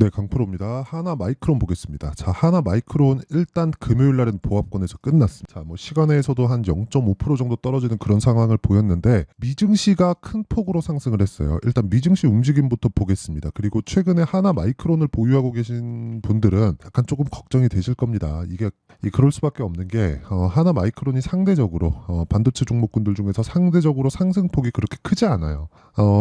네, 강프로입니다. 하나 마이크론 보겠습니다. 자, 하나 마이크론 일단 금요일 날은 보합권에서 끝났습니다. 자, 뭐 시간에서도 한 0.5% 정도 떨어지는 그런 상황을 보였는데 미증시가 큰 폭으로 상승을 했어요. 일단 미증시 움직임부터 보겠습니다. 그리고 최근에 하나 마이크론을 보유하고 계신 분들은 약간 조금 걱정이 되실 겁니다. 이게 그럴 수밖에 없는 게 하나 마이크론이 상대적으로 반도체 종목군들 중에서 상대적으로 상승폭이 그렇게 크지 않아요.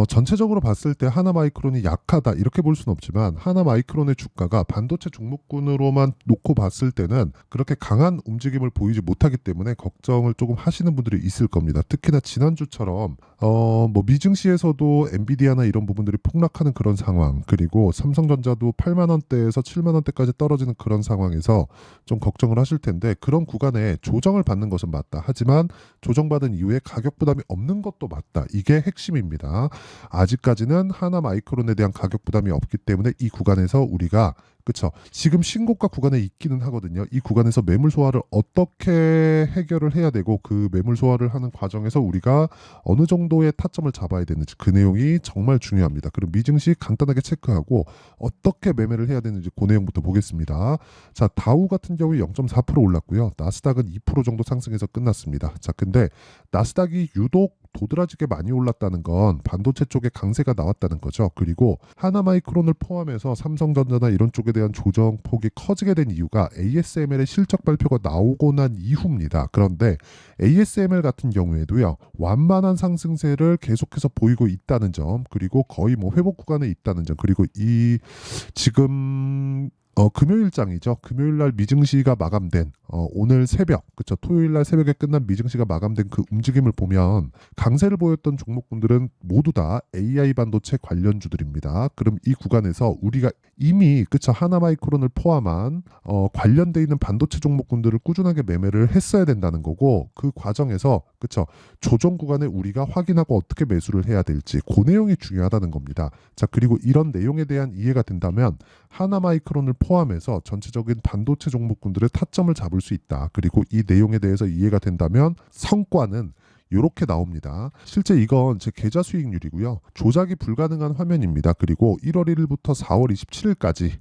전체적으로 봤을 때 하나 마이크론이 약하다 이렇게 볼 수는 없지만 하나 마이크론의 주가가 반도체 종목군으로만 놓고 봤을 때는 그렇게 강한 움직임을 보이지 못하기 때문에 걱정을 조금 하시는 분들이 있을 겁니다. 특히나 지난주처럼 뭐 미증시에서도 엔비디아나 이런 부분들이 폭락하는 그런 상황, 그리고 삼성전자도 8만 원대에서 7만 원대까지 떨어지는 그런 상황에서 좀 걱정을 하실 텐데, 그런 구간에 조정을 받는 것은 맞다. 하지만 조정받은 이후에 가격 부담이 없는 것도 맞다. 이게 핵심입니다. 아직까지는 하나 마이크론에 대한 가격 부담이 없기 때문에 이 구간에서 우리가, 그쵸, 지금 신고가 구간에 있기는 하거든요. 이 구간에서 매물 소화를 어떻게 해결을 해야 되고, 그 매물 소화를 하는 과정에서 우리가 어느 정도의 타점을 잡아야 되는지, 그 내용이 정말 중요합니다. 그럼 미증시 간단하게 체크하고 어떻게 매매를 해야 되는지 그 내용부터 보겠습니다. 자, 다우 같은 경우에 0.4% 올랐고요. 나스닥은 2% 정도 상승해서 끝났습니다. 자, 근데 나스닥이 유독 도드라지게 많이 올랐다는 건 반도체 쪽에 강세가 나왔다는 거죠. 그리고 하나마이크론을 포함해서 삼성전자나 이런 쪽에 대한 조정폭이 커지게 된 이유가 ASML의 실적 발표가 나오고 난 이후입니다. 그런데 ASML 같은 경우에도요, 완만한 상승세를 계속해서 보이고 있다는 점, 그리고 거의 뭐 회복 구간에 있다는 점, 그리고 이 지금 금요일장이죠. 금요일 날 미증시가 마감된 오늘 새벽, 그쵸, 토요일 날 새벽에 끝난 미증시가 마감된 그 움직임을 보면 강세를 보였던 종목군들은 모두 다 AI 반도체 관련주들입니다. 그럼 이 구간에서 우리가 이미, 그쵸, 하나마이크론을 포함한 관련돼 있는 반도체 종목군들을 꾸준하게 매매를 했어야 된다는 거고, 그 과정에서, 그쵸, 조정 구간에 우리가 확인하고 어떻게 매수를 해야 될지, 그 내용이 중요하다는 겁니다. 자, 그리고 이런 내용에 대한 이해가 된다면 하나마이크론을 포함해서 전체적인 반도체 종목군들의 타점을 잡을 수 있다. 그리고 이 내용에 대해서 이해가 된다면 성과는 이렇게 나옵니다. 실제 이건 제 계좌 수익률이고요. 조작이 불가능한 화면입니다. 그리고 1월 1일부터 4월 27일까지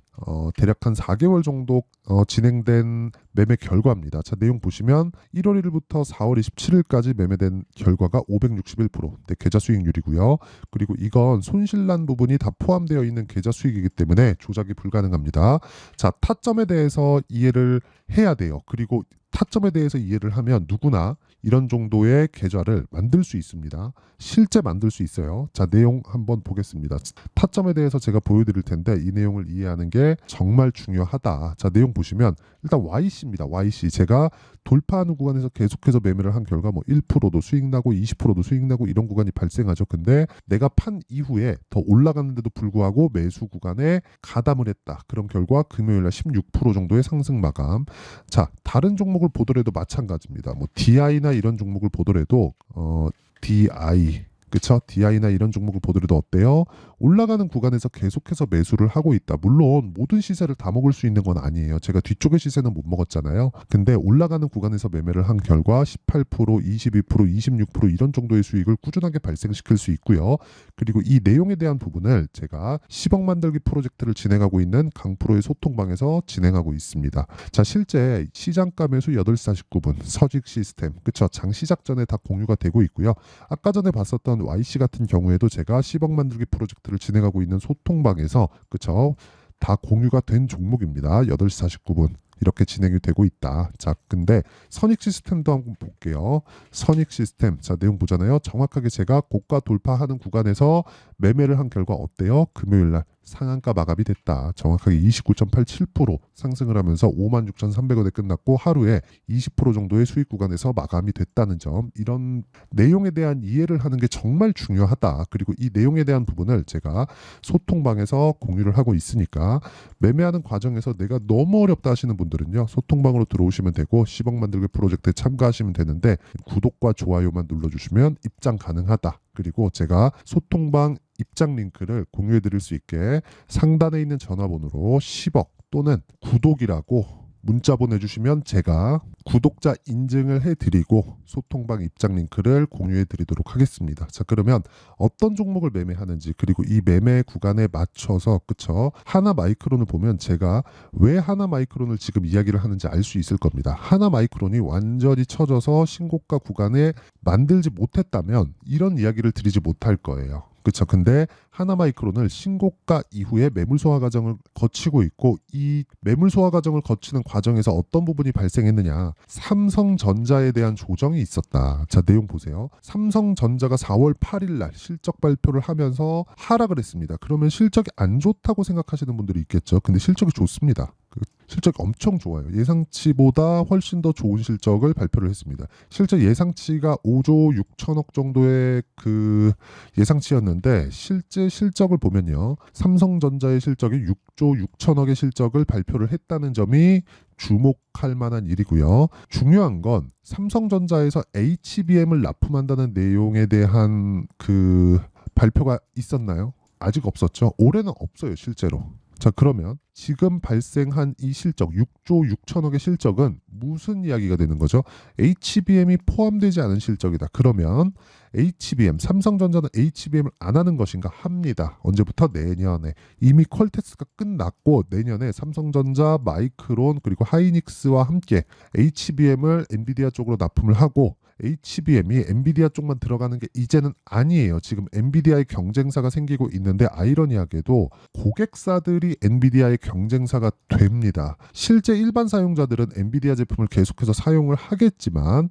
대략 한 4개월 정도 진행된 매매 결과입니다. 자, 내용 보시면 1월 1일부터 4월 27일까지 매매된 결과가 561%, 네, 계좌 수익률이고요. 그리고 이건 손실난 부분이 다 포함되어 있는 계좌 수익이기 때문에 조작이 불가능합니다. 자, 타점에 대해서 이해를 해야 돼요. 그리고 타점에 대해서 이해를 하면 누구나 이런 정도의 계좌를 만들 수 있습니다. 실제 만들 수 있어요. 자, 내용 한번 보겠습니다. 타점에 대해서 제가 보여드릴 텐데 이 내용을 이해하는 게 정말 중요하다. 자, 내용 보시면 일단 YC입니다. YC. 제가 돌파하는 구간에서 계속해서 매매를 한 결과 뭐 1%도 수익 나고 20%도 수익 나고 이런 구간이 발생하죠. 근데 내가 판 이후에 더 올라갔는데도 불구하고 매수 구간에 가담을 했다. 그런 결과 금요일 날 16% 정도의 상승 마감. 자, 다른 종목을 보더라도 마찬가지입니다. 뭐 DI나 이런 종목을 보더라도 DI, 그쵸? DI나 이런 종목을 보더라도 어때요? 올라가는 구간에서 계속해서 매수를 하고 있다. 물론 모든 시세를 다 먹을 수 있는 건 아니에요. 제가 뒤쪽의 시세는 못 먹었잖아요. 근데 올라가는 구간에서 매매를 한 결과 18%, 22%, 26% 이런 정도의 수익을 꾸준하게 발생시킬 수 있고요. 그리고 이 내용에 대한 부분을 제가 10억 만들기 프로젝트를 진행하고 있는 강프로의 소통방에서 진행하고 있습니다. 자, 실제 시장가 매수 8시 49분 서직 시스템, 그쵸? 장 시작 전에 다 공유가 되고 있고요. 아까 전에 봤었던 YC 같은 경우에도 제가 10억 만들기 프로젝트를 진행하고 있는 소통방에서, 그쵸, 다 공유가 된 종목입니다. 8시 49분 이렇게 진행이 되고 있다. 자, 근데 선익 시스템도 한번 볼게요. 선익 시스템, 자, 내용 보잖아요. 정확하게 제가 고가 돌파하는 구간에서 매매를 한 결과 어때요? 금요일 날 상한가 마감이 됐다. 정확하게 29.87% 상승을 하면서 56,300원에 끝났고 하루에 20% 정도의 수익 구간에서 마감이 됐다는 점, 이런 내용에 대한 이해를 하는 게 정말 중요하다. 그리고 이 내용에 대한 부분을 제가 소통방에서 공유를 하고 있으니까 매매하는 과정에서 내가 너무 어렵다 하시는 분들은요, 소통방으로 들어오시면 되고 10억 만들기 프로젝트에 참가하시면 되는데 구독과 좋아요만 눌러주시면 입장 가능하다. 그리고 제가 소통방 입장 링크를 공유해 드릴 수 있게 상단에 있는 전화번호로 10억 또는 구독이라고 문자 보내주시면 제가 구독자 인증을 해드리고 소통방 입장 링크를 공유해드리도록 하겠습니다. 자, 그러면 어떤 종목을 매매하는지, 그리고 이 매매 구간에 맞춰서, 그쵸, 하나마이크론을 보면 제가 왜 하나마이크론을 지금 이야기를 하는지 알 수 있을 겁니다. 하나마이크론이 완전히 처져서 신고가 구간에 만들지 못했다면 이런 이야기를 드리지 못할 거예요. 그렇죠. 근데 하나마이크론을 신고가 이후에 매물 소화 과정을 거치고 있고, 이 매물 소화 과정을 거치는 과정에서 어떤 부분이 발생했느냐, 삼성전자에 대한 조정이 있었다. 자, 내용 보세요. 삼성전자가 4월 8일 날 실적 발표를 하면서 하락을 했습니다. 그러면 실적이 안 좋다고 생각하시는 분들이 있겠죠. 근데 실적이 좋습니다. 실적이 엄청 좋아요. 예상치보다 훨씬 더 좋은 실적을 발표를 했습니다. 실제 예상치가 5조 6천억 정도의 그 예상치였는데, 실제 실적을 보면요, 삼성전자의 실적이 6조 6천억의 실적을 발표를 했다는 점이 주목할 만한 일이고요. 중요한 건 삼성전자에서 HBM을 납품한다는 내용에 대한 그 발표가 있었나요? 아직 없었죠. 올해는 없어요, 실제로. 자, 그러면 지금 발생한 이 실적 6조 6천억의 실적은 무슨 이야기가 되는 거죠? HBM이 포함되지 않은 실적이다. 그러면 HBM, 삼성전자는 HBM을 안 하는 것인가? 합니다. 언제부터? 내년에. 이미 퀄텍스가 끝났고 내년에 삼성전자, 마이크론, 그리고 하이닉스와 함께 HBM을 엔비디아 쪽으로 납품을 하고, HBM이 엔비디아 쪽만 들어가는 게 이제는 아니에요. 지금 엔비디아의 경쟁사가 생기고 있는데, 아이러니하게도 고객사들이 엔비디아의 경쟁사가 됩니다. 실제 일반 사용자들은 엔비디아 제품을 계속해서 사용을 하겠지만,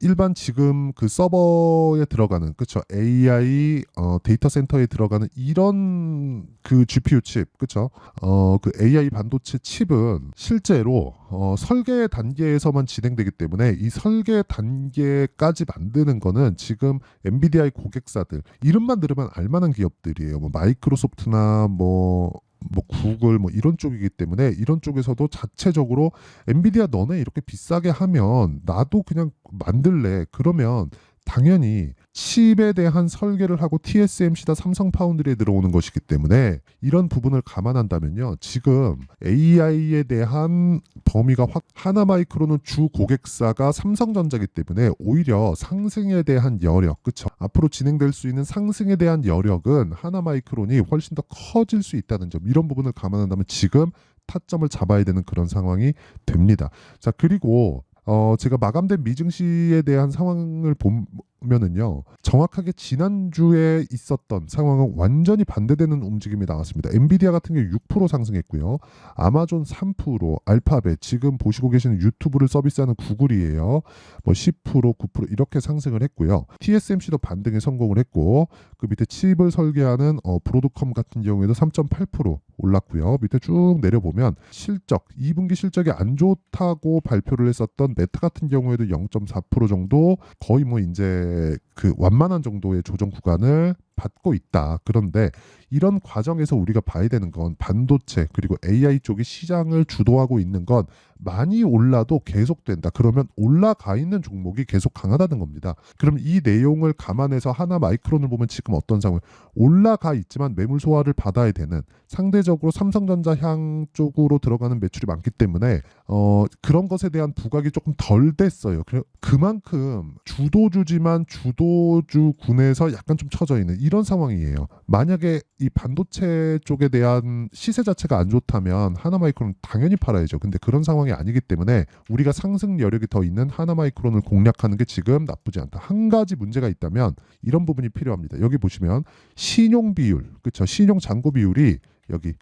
일반 지금 그 서버에 들어가는, 그쵸, AI 데이터 센터에 들어가는 이런 그 GPU 칩, 그쵸, 그 AI 반도체 칩은 실제로 설계 단계에서만 진행되기 때문에, 이 설계 단계까지 만드는 거는 지금 엔비디아의 고객사들, 이름만 들으면 알만한 기업들이에요. 뭐 마이크로소프트나 뭐 구글 뭐 이런 쪽이기 때문에, 이런 쪽에서도 자체적으로 엔비디아 너네 이렇게 비싸게 하면 나도 그냥 만들래. 그러면 당연히 칩에 대한 설계를 하고 TSMC다 삼성 파운드리에 들어오는 것이기 때문에, 이런 부분을 감안한다면요, 지금 AI에 대한 범위가 하나마이크론은 주 고객사가 삼성전자이기 때문에 오히려 상승에 대한 여력, 그쵸, 앞으로 진행될 수 있는 상승에 대한 여력은 하나마이크론이 훨씬 더 커질 수 있다는 점, 이런 부분을 감안한다면 지금 타점을 잡아야 되는 그런 상황이 됩니다. 자, 그리고 제가 마감된 미증시에 대한 상황을 보면은요, 정확하게 지난주에 있었던 상황은 완전히 반대되는 움직임이 나왔습니다. 엔비디아 같은 경우 6% 상승했고요. 아마존 3%, 알파벳, 지금 보시고 계시는 유튜브를 서비스하는 구글이에요. 뭐 10%, 9% 이렇게 상승을 했고요. TSMC도 반등에 성공을 했고, 그 밑에 칩을 설계하는 브로드컴 같은 경우에도 3.8% 올랐고요. 밑에 쭉 내려보면 실적, 2분기 실적이 안 좋다고 발표를 했었던 메타 같은 경우에도 0.4% 정도, 거의 뭐 이제 그 완만한 정도의 조정 구간을 받고 있다. 그런데 이런 과정에서 우리가 봐야 되는 건, 반도체 그리고 AI 쪽이 시장을 주도하고 있는 건 많이 올라도 계속된다. 그러면 올라가 있는 종목이 계속 강하다는 겁니다. 그럼 이 내용을 감안해서 하나마이크론을 보면 지금 어떤 상황? 올라가 있지만 매물 소화를 받아야 되는, 상대적으로 삼성전자 향 쪽으로 들어가는 매출이 많기 때문에 그런 것에 대한 부각이 조금 덜 됐어요. 그만큼 주도주지만 주도주군에서 약간 좀 처져 있는 이런 상황이에요. 만약에 이 반도체 쪽에 대한 시세 자체가 안 좋다면 하나마이크론 당연히 팔아야죠. 근데 그런 상황이 아니기 때문에 우리가 상승 여력이 더 있는 하나마이크론을 공략하는 게 지금 나쁘지 않다. 한 가지 문제가 있다면 이런 부분이 필요합니다. 여기 보시면 신용 비율, 그렇죠? 신용 잔고 비율이 여기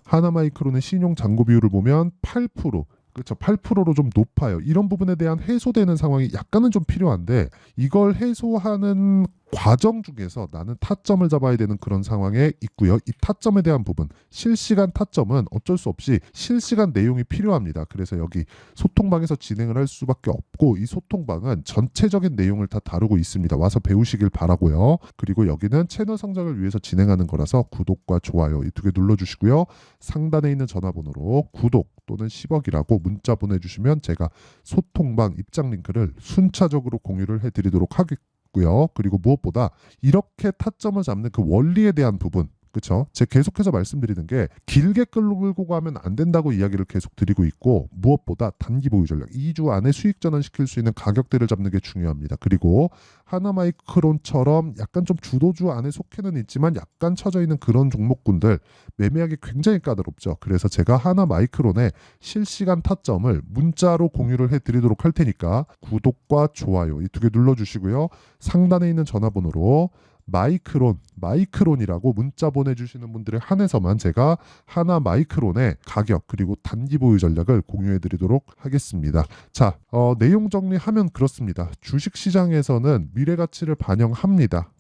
하나마이크론의 신용 잔고 비율을 보면 8%, 그렇죠, 8%로 좀 높아요. 이런 부분에 대한 해소되는 상황이 약간은 좀 필요한데, 이걸 해소하는 과정 중에서 나는 타점을 잡아야 되는 그런 상황에 있고요. 이 타점에 대한 부분, 실시간 타점은 어쩔 수 없이 실시간 내용이 필요합니다. 그래서 여기 소통방에서 진행을 할 수밖에 없고, 이 소통방은 전체적인 내용을 다 다루고 있습니다. 와서 배우시길 바라고요. 그리고 여기는 채널 성장을 위해서 진행하는 거라서 구독과 좋아요 이 두 개 눌러주시고요. 상단에 있는 전화번호로 구독 또는 10억이라고 문자 보내주시면 제가 소통방 입장 링크를 순차적으로 공유를 해드리도록 하겠고요. 그리고 무엇보다 이렇게 타점을 잡는 그 원리에 대한 부분, 그쵸? 제가 계속해서 말씀드리는 게 길게 끌고 가면 안 된다고 이야기를 계속 드리고 있고, 무엇보다 단기 보유 전략 2주 안에 수익 전환시킬 수 있는 가격대를 잡는 게 중요합니다. 그리고 하나마이크론처럼 약간 좀 주도주 안에 속해는 있지만 약간 처져 있는 그런 종목군들 매매하기 굉장히 까다롭죠. 그래서 제가 하나마이크론의 실시간 타점을 문자로 공유를 해드리도록 할 테니까 구독과 좋아요 이 두 개 눌러주시고요. 상단에 있는 전화번호로 마이크론이라고 문자 보내주시는 분들에 한해서만 제가 하나 마이크론의 가격 그리고 단기 보유 전략을 공유해 드리도록 하겠습니다. 자, 내용 정리하면 그렇습니다. 주식시장에서는 미래 가치를 반영합니다.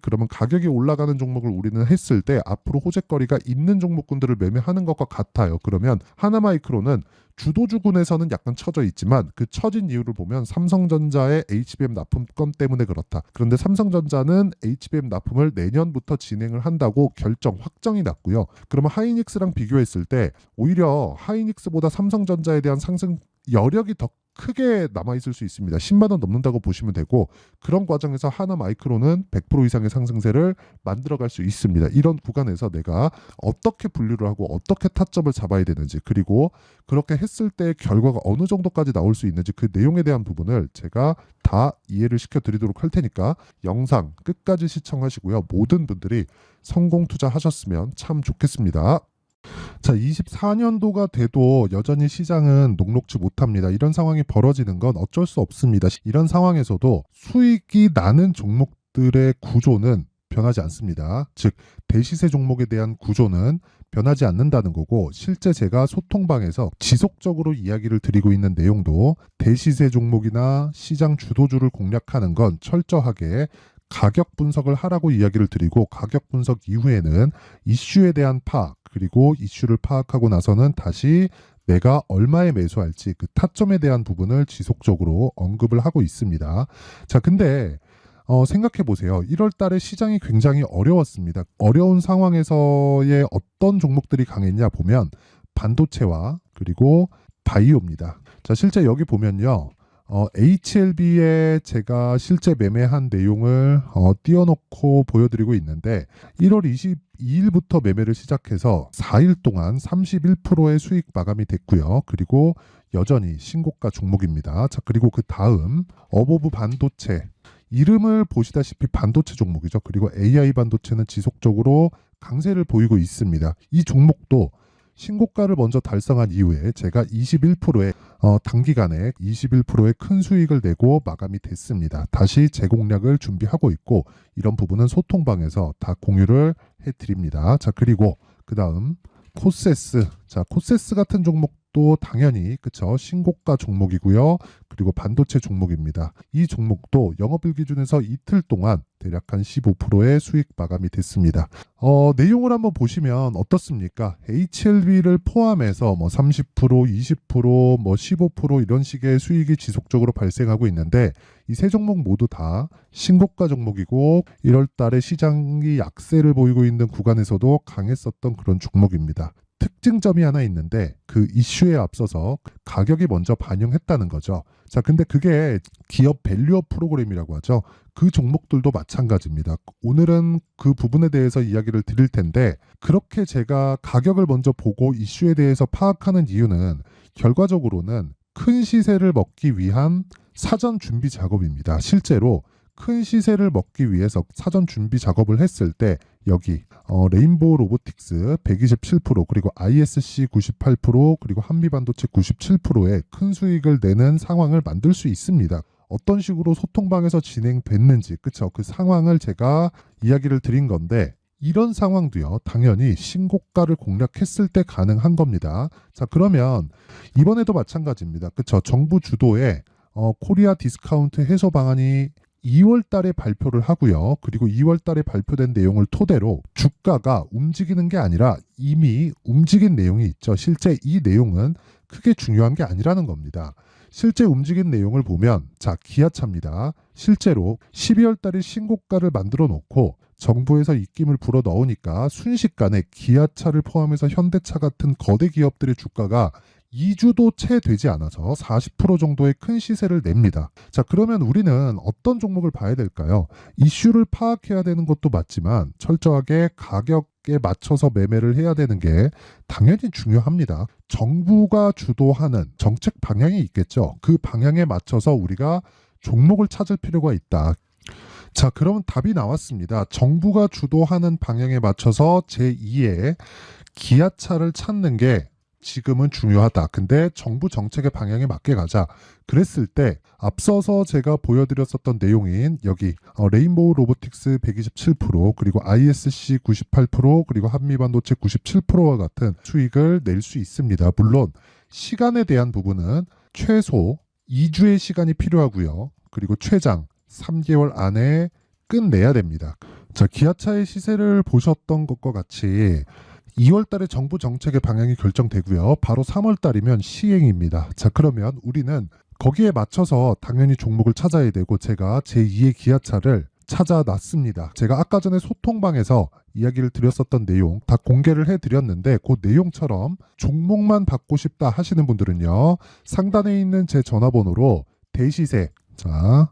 그러면 가격이 올라가는 종목을 우리는 했을 때 앞으로 호재거리가 있는 종목군들을 매매하는 것과 같아요. 그러면 하나마이크론은 주도주군에서는 약간 처져 있지만 그 처진 이유를 보면 삼성전자의 HBM 납품 건 때문에 그렇다. 그런데 삼성전자는 HBM 납품을 내년부터 진행을 한다고 확정이 났고요. 그러면 하이닉스랑 비교했을 때 오히려 하이닉스보다 삼성전자에 대한 상승 여력이 더 크게 남아있을 수 있습니다. 10만 원 넘는다고 보시면 되고, 그런 과정에서 하나마이크론은 100% 이상의 상승세를 만들어갈 수 있습니다. 이런 구간에서 내가 어떻게 분류를 하고 어떻게 타점을 잡아야 되는지, 그리고 그렇게 했을 때 결과가 어느 정도까지 나올 수 있는지 그 내용에 대한 부분을 제가 다 이해를 시켜드리도록 할 테니까 영상 끝까지 시청하시고요. 모든 분들이 성공 투자하셨으면 참 좋겠습니다. 자, 24년도가 돼도 여전히 시장은 녹록지 못합니다. 이런 상황이 벌어지는 건 어쩔 수 없습니다. 이런 상황에서도 수익이 나는 종목들의 구조는 변하지 않습니다. 즉, 대시세 종목에 대한 구조는 변하지 않는다는 거고, 실제 제가 소통방에서 지속적으로 이야기를 드리고 있는 내용도 대시세 종목이나 시장 주도주를 공략하는 건 철저하게 가격 분석을 하라고 이야기를 드리고, 가격 분석 이후에는 이슈에 대한 파악, 그리고 이슈를 파악하고 나서는 다시 내가 얼마에 매수할지 그 타점에 대한 부분을 지속적으로 언급을 하고 있습니다. 자, 근데 생각해 보세요. 1월 달에 시장이 굉장히 어려웠습니다. 어려운 상황에서의 어떤 종목들이 강했냐 보면 반도체와 그리고 바이오입니다. 자, 실제 여기 보면요. HLB에 제가 실제 매매한 내용을 띄워놓고 보여드리고 있는데 1월 22일부터 매매를 시작해서 4일 동안 31%의 수익 마감이 됐고요. 그리고 여전히 신고가 종목입니다. 자, 그리고 그 다음 어보브 반도체, 이름을 보시다시피 반도체 종목이죠. 그리고 AI 반도체는 지속적으로 강세를 보이고 있습니다. 이 종목도 신고가를 먼저 달성한 이후에 제가 21%의 단기간에 21%의 큰 수익을 내고 마감이 됐습니다. 다시 재공략을 준비하고 있고, 이런 부분은 소통방에서 다 공유를 해드립니다. 자, 그리고 그 다음 코세스. 자, 코세스 같은 종목도 당연히 그쵸, 신고가 종목이고요. 그리고 반도체 종목입니다. 이 종목도 영업일 기준에서 이틀 동안 대략 한 15%의 수익 마감이 됐습니다. 내용을 한번 보시면 어떻습니까? HLB를 포함해서 뭐 30%, 20%, 뭐 15% 이런 식의 수익이 지속적으로 발생하고 있는데, 이 세 종목 모두 다 신고가 종목이고 1월 달에 시장이 약세를 보이고 있는 구간에서도 강했었던 그런 종목입니다. 특징점이 하나 있는데 그 이슈에 앞서서 가격이 먼저 반영했다는 거죠. 자, 근데 그게 기업 밸류업 프로그램이라고 하죠. 그 종목들도 마찬가지입니다. 오늘은 그 부분에 대해서 이야기를 드릴 텐데, 그렇게 제가 가격을 먼저 보고 이슈에 대해서 파악하는 이유는 결과적으로는 큰 시세를 먹기 위한 사전 준비 작업입니다. 실제로 큰 시세를 먹기 위해서 사전 준비 작업을 했을 때 여기 레인보우 로보틱스 127%, 그리고 ISC 98%, 그리고 한미반도체 97%의 큰 수익을 내는 상황을 만들 수 있습니다. 어떤 식으로 소통방에서 진행됐는지, 그쵸? 그 상황을 제가 이야기를 드린 건데, 이런 상황도요, 당연히 신고가를 공략했을 때 가능한 겁니다. 자, 그러면 이번에도 마찬가지입니다. 그쵸? 정부 주도의 코리아 디스카운트 해소 방안이 2월 달에 발표를 하고요. 그리고 2월 달에 발표된 내용을 토대로 주가가 움직이는 게 아니라 이미 움직인 내용이 있죠. 실제 이 내용은 크게 중요한 게 아니라는 겁니다. 실제 움직인 내용을 보면, 자, 기아차입니다. 실제로 12월 달에 신고가를 만들어 놓고 정부에서 입김을 불어 넣으니까 순식간에 기아차를 포함해서 현대차 같은 거대 기업들의 주가가 2주도 채 되지 않아서 40% 정도의 큰 시세를 냅니다. 자, 그러면 우리는 어떤 종목을 봐야 될까요? 이슈를 파악해야 되는 것도 맞지만 철저하게 가격에 맞춰서 매매를 해야 되는 게 당연히 중요합니다. 정부가 주도하는 정책 방향이 있겠죠. 그 방향에 맞춰서 우리가 종목을 찾을 필요가 있다. 자, 그러면 답이 나왔습니다. 정부가 주도하는 방향에 맞춰서 제2의 기아차를 찾는 게 지금은 중요하다. 근데 정부 정책의 방향에 맞게 가자. 그랬을 때 앞서서 제가 보여드렸었던 내용인 여기 레인보우 로보틱스 127% 그리고 ISC 98% 그리고 한미반도체 97%와 같은 수익을 낼 수 있습니다. 물론 시간에 대한 부분은 최소 2주의 시간이 필요하고요. 그리고 최장 3개월 안에 끝내야 됩니다. 자, 기아차의 시세를 보셨던 것과 같이 2월 달에 정부 정책의 방향이 결정되고요. 바로 3월 달이면 시행입니다. 자, 그러면 우리는 거기에 맞춰서 당연히 종목을 찾아야 되고 제가 제2의 기아차를 찾아놨습니다. 제가 아까 전에 소통방에서 이야기를 드렸었던 내용 다 공개를 해드렸는데 그 내용처럼 종목만 받고 싶다 하시는 분들은요. 상단에 있는 제 전화번호로 대시세, 자,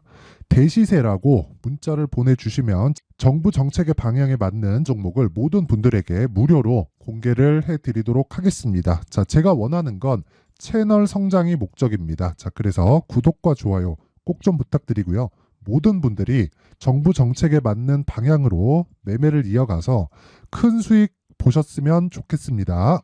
대시세라고 문자를 보내주시면 정부 정책의 방향에 맞는 종목을 모든 분들에게 무료로 공개를 해드리도록 하겠습니다. 자, 제가 원하는 건 채널 성장이 목적입니다. 자, 그래서 구독과 좋아요 꼭 좀 부탁드리고요. 모든 분들이 정부 정책에 맞는 방향으로 매매를 이어가서 큰 수익 보셨으면 좋겠습니다.